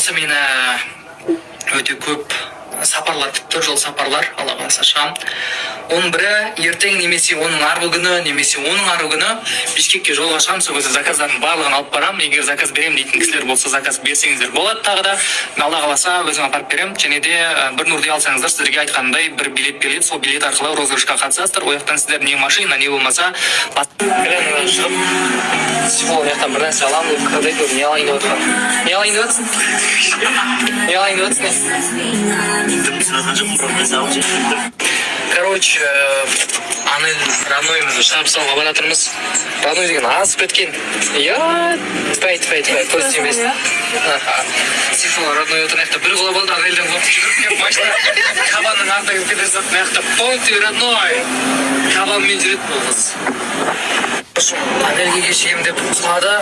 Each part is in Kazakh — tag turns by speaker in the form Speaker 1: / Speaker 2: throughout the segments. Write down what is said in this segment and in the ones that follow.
Speaker 1: қаласа мені өте көп сапарлар, тіпті жол сапарлар, Алла қаласа шығамын. Оның бірі ертең немесе оның арғы күні, немесе оның арғы күні Бишкекке жолға шығамын. Сол кезде заказдардың барлығын алып барамын. Егер заказ беремін дейтін кісілер болса, заказ берсеңіздер болады тағы да. Алла қаласа өзім апарып беремін. Және де бір нұрды алсаңыздар, сіздерге айтқандай бір билет беріледі. Сол билет арқылы розыгрышқа қатысасыздар. Ол жақтан сіздер не машина, не болмаса шығып психолог жақтан бір нәрсе аламын. Қандай көріп не алайын деп отырған. Не алайын деп отырсың? Не алайын деп отырсың? Короче, аны роднойымызды шығарып салуға баратырмыз. Родной деген азып кеткен. Тпай, көз тимес. Сейфолла родной отыр, маяқта бір құлап алды, ана елден қоқып жүгіріп келіп машина кабанның артына кіріп кетер сәт, маяқта полный родной. Кабанмен жүретін бұл қыз. Анелге кешігем деп құлады.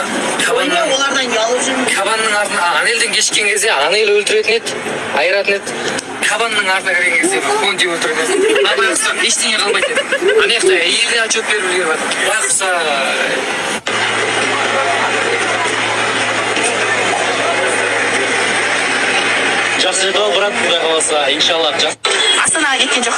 Speaker 2: Олардан ұялып жүрмін.
Speaker 1: Кабанның артына, анелден кешіккен кезде анел өлтіретін еді, айыратын еді. Кабанның артына кірген кезде оны деп өлтіретін еді. Абайқұстан ештеңе қалмайды еді. Анаяқта әйеліне отчет беріп үлгеріп жатыр. Байқұса.
Speaker 3: Жақсы жеді ол, брат, құдай қаласа, иншалла.
Speaker 2: Астанаға кеткен жоқ.